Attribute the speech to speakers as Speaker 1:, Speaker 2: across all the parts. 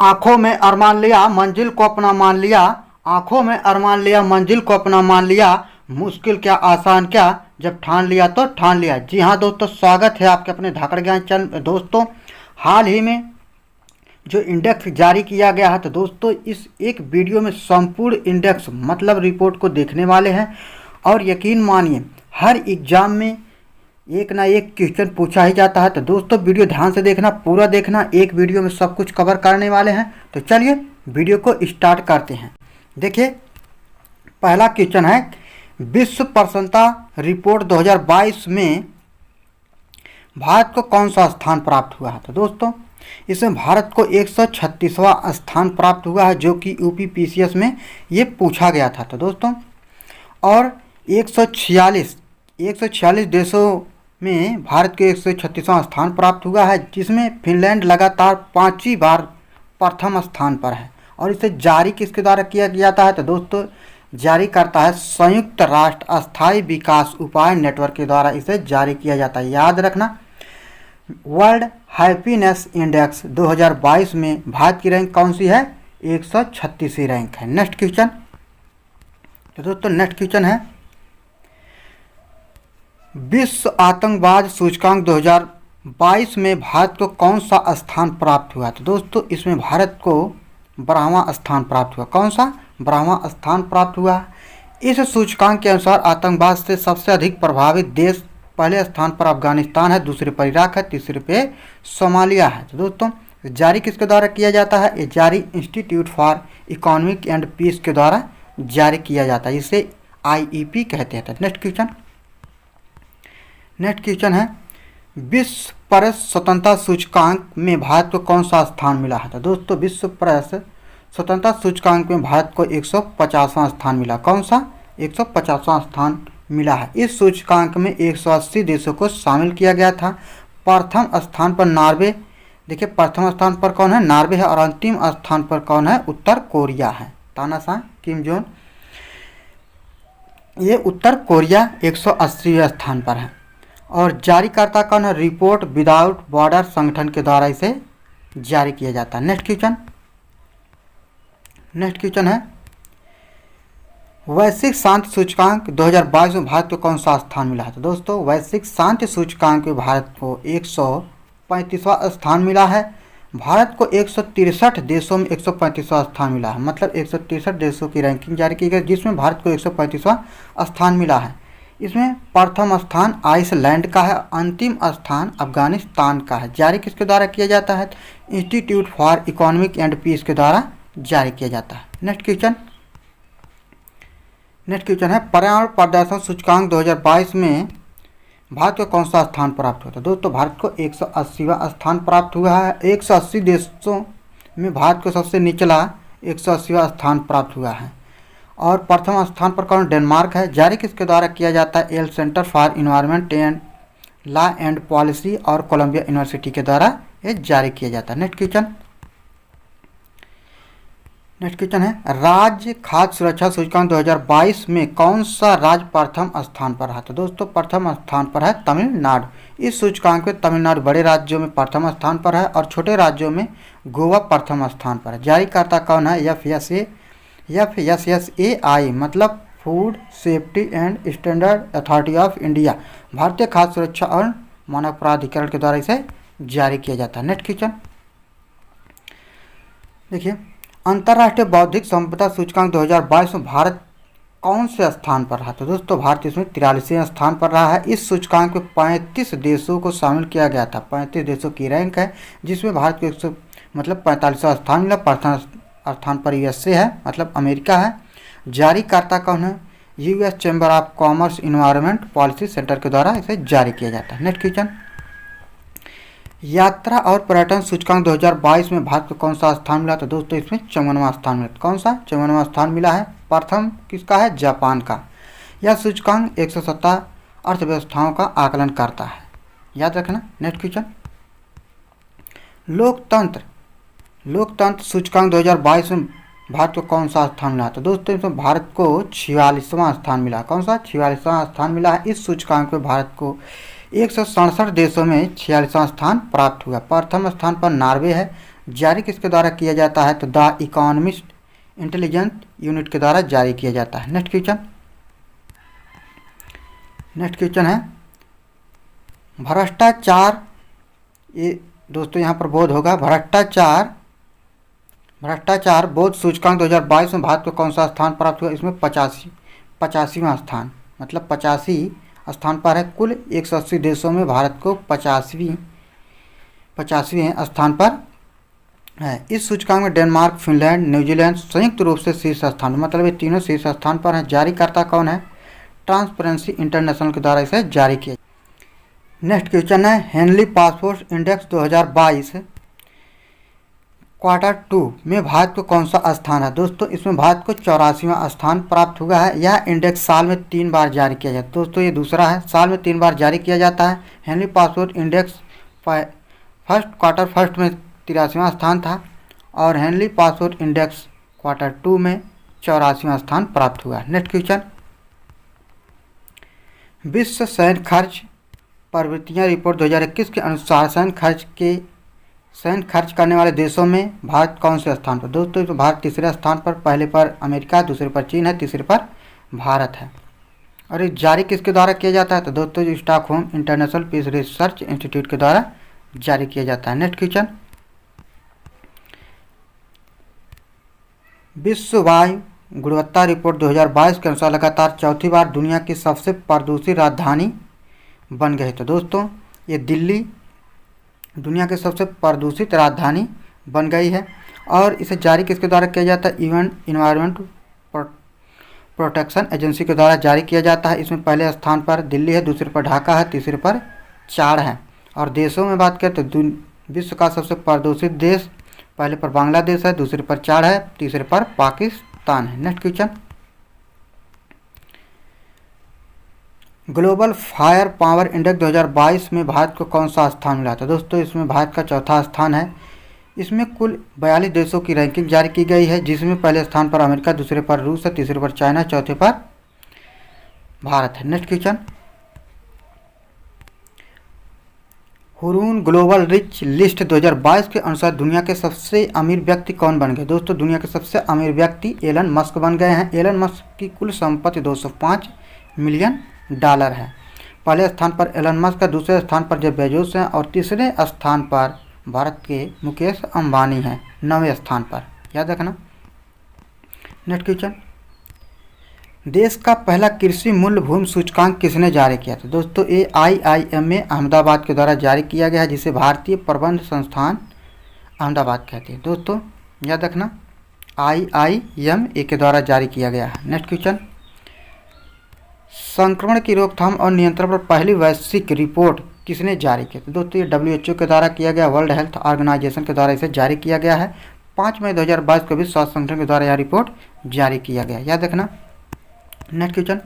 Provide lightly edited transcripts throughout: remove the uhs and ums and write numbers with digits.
Speaker 1: आंखों में अरमान लिया मंजिल को अपना मान लिया, आंखों में अरमान लिया मंजिल को अपना मान लिया, मुश्किल क्या आसान क्या जब ठान लिया तो ठान लिया। जी हाँ दोस्तों, स्वागत है आपके अपने धाकड़ ज्ञान चैनल में। दोस्तों हाल ही में जो इंडेक्स जारी किया गया है, तो दोस्तों इस एक वीडियो में संपूर्ण इंडेक्स मतलब रिपोर्ट को देखने वाले हैं। और यकीन मानिए हर एग्जाम में एक ना एक क्वेश्चन पूछा ही जाता है। तो दोस्तों वीडियो ध्यान से देखना, पूरा देखना, एक वीडियो में सब कुछ कवर करने वाले हैं। तो चलिए वीडियो को स्टार्ट करते हैं। देखिए पहला क्वेश्चन है, विश्व प्रसन्नता रिपोर्ट 2022 में भारत को कौन सा स्थान प्राप्त हुआ है। तो दोस्तों इसमें भारत को 136वां स्थान प्राप्त हुआ है, जो कि यूपीपीसीएस में ये पूछा गया था। तो दोस्तों और 146 देशों में भारत के 136वां स्थान प्राप्त हुआ है, जिसमें फिनलैंड लगातार 5वीं बार प्रथम स्थान पर है। और इसे जारी किसके द्वारा किया जाता है। तो दोस्तों जारी करता है संयुक्त राष्ट्र अस्थायी विकास उपाय नेटवर्क के द्वारा इसे जारी किया जाता है। याद रखना, वर्ल्ड हैप्पीनेस इंडेक्स 2022 में भारत की रैंक कौन सी है, 136वीं रैंक है। नेक्स्ट क्वेश्चन, तो दोस्तों नेक्स्ट क्वेश्चन है, विश्व आतंकवाद सूचकांक 2022 में भारत को कौन सा स्थान प्राप्त हुआ। तो दोस्तों इसमें भारत को 12वां स्थान प्राप्त हुआ। कौन सा, 12वां स्थान प्राप्त हुआ। इस सूचकांक के अनुसार आतंकवाद से सबसे अधिक प्रभावित देश पहले स्थान पर अफगानिस्तान है, दूसरे पर इराक है, तीसरे पे सोमालिया है। तो दोस्तों जारी किसके द्वारा किया जाता है, ये जारी institute for economic and peace के द्वारा जारी किया जाता है, इसे IEP कहते हैं। नेक्स्ट क्वेश्चन है, विश्व प्रेस स्वतंत्रता सूचकांक में भारत को कौन सा स्थान मिला है। तो दोस्तों विश्व प्रेस स्वतंत्रता सूचकांक में भारत को 150वां स्थान मिला। कौन सा, 150वां स्थान मिला है। इस सूचकांक में 180 देशों को शामिल किया गया था। प्रथम स्थान पर नॉर्वे, देखिए प्रथम स्थान पर कौन है, नॉर्वे है। और अंतिम स्थान पर कौन है, उत्तर कोरिया है, तानाशाह किम जोंग। ये उत्तर कोरिया 180वें स्थान पर है। और जारीकर्ता कौन है, रिपोर्ट विदाउट बॉर्डर संगठन के द्वारा इसे जारी किया जाता है। नेक्स्ट क्वेश्चन है, वैश्विक शांति सूचकांक 2022 में भारत को कौन सा स्थान मिला है। तो दोस्तों वैश्विक शांति सूचकांक में भारत को 135वां स्थान मिला है। भारत को 163 देशों में 135वां स्थान मिला है, मतलब 163 देशों की रैंकिंग जारी की गई, जिसमें भारत को 135वां स्थान मिला है। इसमें प्रथम स्थान आइसलैंड का है, अंतिम स्थान अफगानिस्तान का है। जारी किसके द्वारा किया जाता है, institute for economic and peace के द्वारा जारी किया जाता है। नेक्स्ट क्वेश्चन है, पर्यावरण प्रदर्शन सूचकांक 2022 में भारत को कौन सा स्थान प्राप्त हुआ। तो दोस्तों भारत को 180वां स्थान प्राप्त हुआ है। 180 देशों में भारत को सबसे निचला 180वां स्थान प्राप्त हुआ है। और प्रथम स्थान पर कौन, डेनमार्क है। जारी किसके द्वारा किया जाता है, L centre for environment and law and policy और कोलंबिया यूनिवर्सिटी के द्वारा ये जारी किया जाता है। नेक्स्ट क्वेश्चन है, राज्य खाद्य सुरक्षा सूचकांक 2022 में कौन सा राज्य प्रथम स्थान पर है। तो दोस्तों प्रथम स्थान पर है तमिलनाडु। इस सूचकांक में तमिलनाडु बड़े राज्यों में प्रथम स्थान पर है और छोटे राज्यों में गोवा प्रथम स्थान पर है। जारीकर्ता कौन है, FSSAI मतलब food safety and standard authority of India, भारतीय खाद्य सुरक्षा और मानक प्राधिकरण के द्वारा इसे जारी किया जाता है। नेक्स्ट क्वेश्चन देखिए, अंतर्राष्ट्रीय बौद्धिक संपदा सूचकांक 2022 में भारत कौन से स्थान पर रहा। तो दोस्तों भारत इसमें 43वें स्थान पर रहा है। इस सूचकांक में 35 देशों को शामिल किया गया था। 35 देशों की रैंक है, जिसमें भारत को 45वां स्थान मिला। प्रथम स्थान पर USA है, मतलब अमेरिका है। जारीकर्ता कौन है, US chamber of commerce environment policy centre के द्वारा इसे जारी किया जाता है। नेक्स्ट क्वेश्चन, यात्रा और पर्यटन सूचकांक 2022 में भारत को कौन सा स्थान मिला। तो दोस्तों इसमें 54वां स्थान मिला। कौन सा, 54वां स्थान मिला है। प्रथम किसका है, जापान का। यह सूचकांक 170 अर्थव्यवस्थाओं का आकलन करता है, याद रखना। नेक्स्ट क्वेश्चन, लोकतंत्र सूचकांक 2022 में भारत को कौन सा स्थान मिला। तो दोस्तों इसमें भारत को 46वां स्थान मिला। कौन सा, 46वां स्थान मिला है। इस सूचकांक में भारत को 167 देशों में 46वां स्थान प्राप्त हुआ। प्रथम स्थान पर नॉर्वे है, जारी किसके द्वारा किया जाता है? तो द इकोनॉमिस्ट इंटेलिजेंस यूनिट के द्वारा जारी किया जाता है। नेक्स्ट क्वेश्चन है भ्रष्टाचार, ये दोस्तों यहाँ पर बोध होगा, भ्रष्टाचार बोध सूचकांक 2022 में भारत को कौन सा स्थान प्राप्त हुआ? इसमें 85वां स्थान, मतलब 85 स्थान पर है। कुल 180 देशों में भारत को 85वें स्थान पर है। इस सूचकांक में डेनमार्क, फिनलैंड, न्यूजीलैंड संयुक्त रूप से शीर्ष स्थान, मतलब ये तीनों शीर्ष स्थान पर हैं। जारीकर्ता कौन है? ट्रांसपेरेंसी इंटरनेशनल के द्वारा इसे जारी किया। नेक्स्ट क्वेश्चन है हेनली पासपोर्ट इंडेक्स 2022 Q2 में भारत को कौन सा स्थान है? दोस्तों इसमें भारत को 84वां स्थान प्राप्त हुआ है। यह इंडेक्स साल में 3 बार जारी किया जाता है। दोस्तों ये दूसरा है, साल में 3 बार जारी किया जाता है। हेनली पासपोर्ट इंडेक्स Q1 में 83वां स्थान था और हेनली पासपोर्ट इंडेक्स Q2 में 84वां स्थान प्राप्त हुआ। नेक्स्ट क्वेश्चन, विश्व सैन्य खर्च प्रवृत्तियाँ रिपोर्ट 2021 के अनुसार सैन्य खर्च करने वाले देशों में भारत कौन से स्थान पर? दोस्तों तो भारत तीसरे स्थान पर, पहले पर अमेरिका, दूसरे पर चीन है, तीसरे पर भारत है। और ये जारी किसके द्वारा किया जाता है? तो दोस्तों जो Stockholm international peace research institute के द्वारा जारी किया जाता है। नेक्स्ट क्वेश्चन, विश्व वायु गुणवत्ता रिपोर्ट 2022 के अनुसार लगातार चौथी बार दुनिया की सबसे प्रदूषित राजधानी बन गई। तो दोस्तों ये दिल्ली दुनिया की सबसे प्रदूषित राजधानी बन गई है। और इसे जारी किसके द्वारा किया जाता है? इन्वायरमेंट प्रोटेक्शन एजेंसी के द्वारा जारी किया जाता है। इसमें पहले स्थान पर दिल्ली है, दूसरे पर ढाका है, तीसरे पर चार है। और देशों में बात करें तो विश्व का सबसे प्रदूषित देश पहले पर बांग्लादेश है, दूसरे पर चार है, तीसरे पर पाकिस्तान है। Next question, global fire power index 2022 में भारत को कौन सा स्थान मिला था? दोस्तों इसमें भारत का चौथा स्थान है। इसमें कुल 42 देशों की रैंकिंग जारी की गई है, जिसमें पहले स्थान पर अमेरिका, दूसरे पर रूस है, तीसरे पर चाइना, चौथे पर भारत है। Next question, Hurun global rich list 2022 के अनुसार दुनिया के सबसे अमीर व्यक्ति कौन बन गए? दोस्तों दुनिया के सबसे अमीर व्यक्ति एलन मस्क बन गए हैं। एलन मस्क की कुल संपत्ति $205 मिलियन है। पहले स्थान पर एलन मस्क है, दूसरे स्थान पर जेफ बेजोस हैं और तीसरे स्थान पर भारत के मुकेश अंबानी हैं, 9वें स्थान पर, याद रखना। नेक्स्ट क्वेश्चन, देश का पहला कृषि मूल्य भूमि सूचकांक किसने जारी किया था? दोस्तों ये IIMA अहमदाबाद के द्वारा जारी किया गया है, जिसे भारतीय प्रबंध संस्थान अहमदाबाद कहते हैं। दोस्तों याद रखना IIMA के द्वारा जारी किया गया है। नेक्स्ट क्वेश्चन, संक्रमण की रोकथाम और नियंत्रण पर पहली वैश्विक रिपोर्ट किसने जारी की? तो दोस्तों ये WHO के द्वारा किया गया, वर्ल्ड हेल्थ ऑर्गेनाइजेशन के द्वारा इसे जारी किया गया है। 5 मई 2022 को विश्व स्वास्थ्य संगठन के द्वारा यह रिपोर्ट जारी किया गया, याद रखना। नेक्स्ट क्वेश्चन,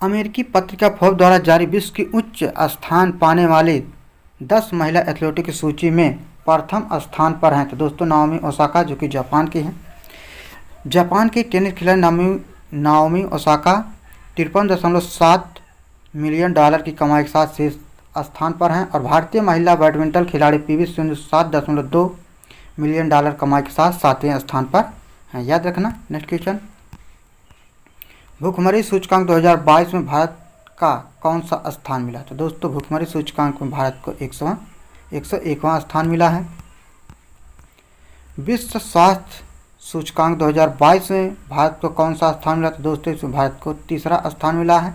Speaker 1: अमेरिकी पत्रिका फोर्ब्स द्वारा जारी विश्व की उच्च स्थान पाने वाले 10 महिला एथलीटों की सूची में प्रथम स्थान पर हैं। तो दोस्तों नाओमी ओसाका जो कि जापान की हैं। जापान की टेनिस खिलाड़ी नाओमी ओसाका 53.7 मिलियन डॉलर की कमाई के साथ शीर्ष स्थान पर हैं। और भारतीय महिला बैडमिंटन खिलाड़ी PV सिंधु 7.2 मिलियन डॉलर कमाई के साथ 7वें स्थान पर हैं, याद रखना। नेक्स्ट क्वेश्चन, भूखमरी सूचकांक 2022 में भारत का कौन सा स्थान मिला? तो दोस्तों भूखमरी सूचकांक में भारत को 101वां स्थान मिला है। विश्व स्वास्थ्य सूचकांक 2022 में भारत को कौन सा स्थान मिला? तो दोस्तों इसमें भारत को तीसरा स्थान मिला है,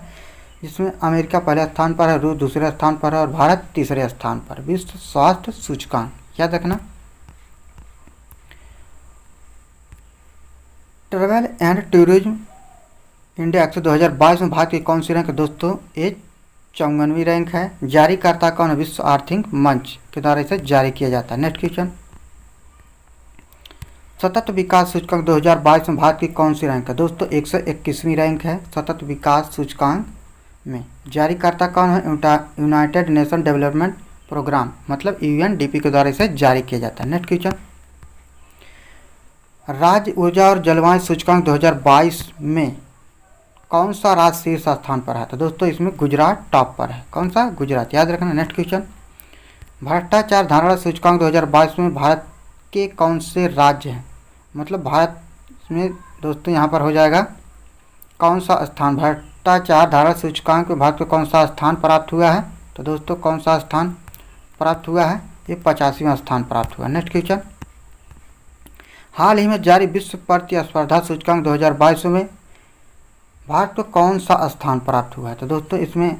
Speaker 1: जिसमें अमेरिका पहले स्थान पर है, रूस दूसरे स्थान पर है और भारत तीसरे स्थान पर। विश्व स्वास्थ्य सूचकांक याद रखना। ट्रैवल एंड टूरिज्म इंडेक्स 2022 में भारत की कौन सी रैंक? दोस्तों ये 54वीं रैंक है। जारीकर्ता कौन है? विश्व आर्थिक मंच के द्वारा इसे जारी किया जाता है। नेक्स्ट क्वेश्चन, सतत विकास सूचकांक 2022 में भारत की कौन सी रैंक है? दोस्तों 121वीं रैंक है सतत विकास सूचकांक में। जारीकर्ता कौन है? यूनाइटेड नेशन डेवलपमेंट प्रोग्राम मतलब UNDP के द्वारा इसे जारी किया जाता है। नेक्स्ट क्वेश्चन, राज्य ऊर्जा और जलवायु सूचकांक 2022 में कौन सा राज्य शीर्ष स्थान पर है? तो दोस्तों इसमें गुजरात टॉप पर है। कौन सा? गुजरात, याद रखना। नेक्स्ट क्वेश्चन, भ्रष्टाचार धारणा सूचकांक 2022 में भारत के कौन से राज्य हैं, मतलब भारत में दोस्तों यहाँ पर हो जाएगा कौन सा स्थान। भ्रष्टाचार धारणा सूचकांक में भारत को कौन सा स्थान प्राप्त हुआ है, तो दोस्तों कौन सा स्थान प्राप्त हुआ है, ये 85वां स्थान प्राप्त हुआ। नेक्स्ट क्वेश्चन, हाल ही में जारी विश्व प्रतिस्पर्धा सूचकांक 2022 में भारत को कौन सा स्थान प्राप्त हुआ है, तो दोस्तों इसमें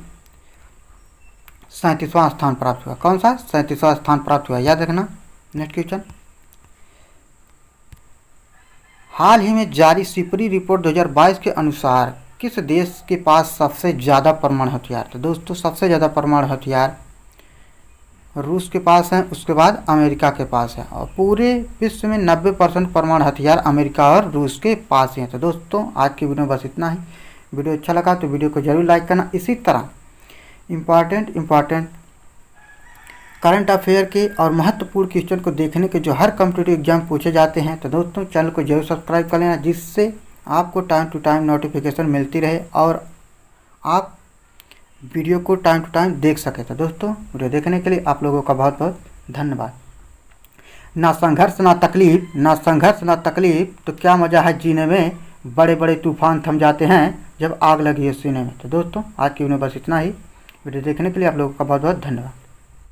Speaker 1: 37वां स्थान प्राप्त हुआ। कौन सा 37वां स्थान प्राप्त हुआ, याद रखना। नेक्स्ट क्वेश्चन, हाल ही में जारी सिपरी रिपोर्ट 2022 के अनुसार किस देश के पास सबसे ज़्यादा परमाणु हथियार, तो दोस्तों सबसे ज़्यादा परमाणु हथियार रूस के पास है, उसके बाद अमेरिका के पास है, और पूरे विश्व में 90% परमाणु हथियार अमेरिका और रूस के पास ही हैं। तो दोस्तों आज की वीडियो में बस इतना ही। वीडियो अच्छा लगा तो वीडियो को जरूर लाइक करना। इसी तरह इम्पॉर्टेंट करंट अफेयर के और महत्वपूर्ण क्वेश्चन को देखने के जो हर कॉम्पिटिटिव एग्जाम पूछे जाते हैं, तो दोस्तों चैनल को जरूर सब्सक्राइब कर लेना, जिससे आपको टाइम टू टाइम नोटिफिकेशन मिलती रहे और आप वीडियो को टाइम टू टाइम देख सके। तो दोस्तों वीडियो देखने के लिए आप लोगों का बहुत बहुत धन्यवाद। ना संघर्ष ना तकलीफ, ना संघर्ष ना तकलीफ, तो क्या मज़ा है जीने में, बड़े बड़े तूफान थम जाते हैं जब आग लगी है सीने में। तो दोस्तों आज की वीडियो बस इतना ही। वीडियो देखने के लिए आप लोगों का बहुत बहुत धन्यवाद।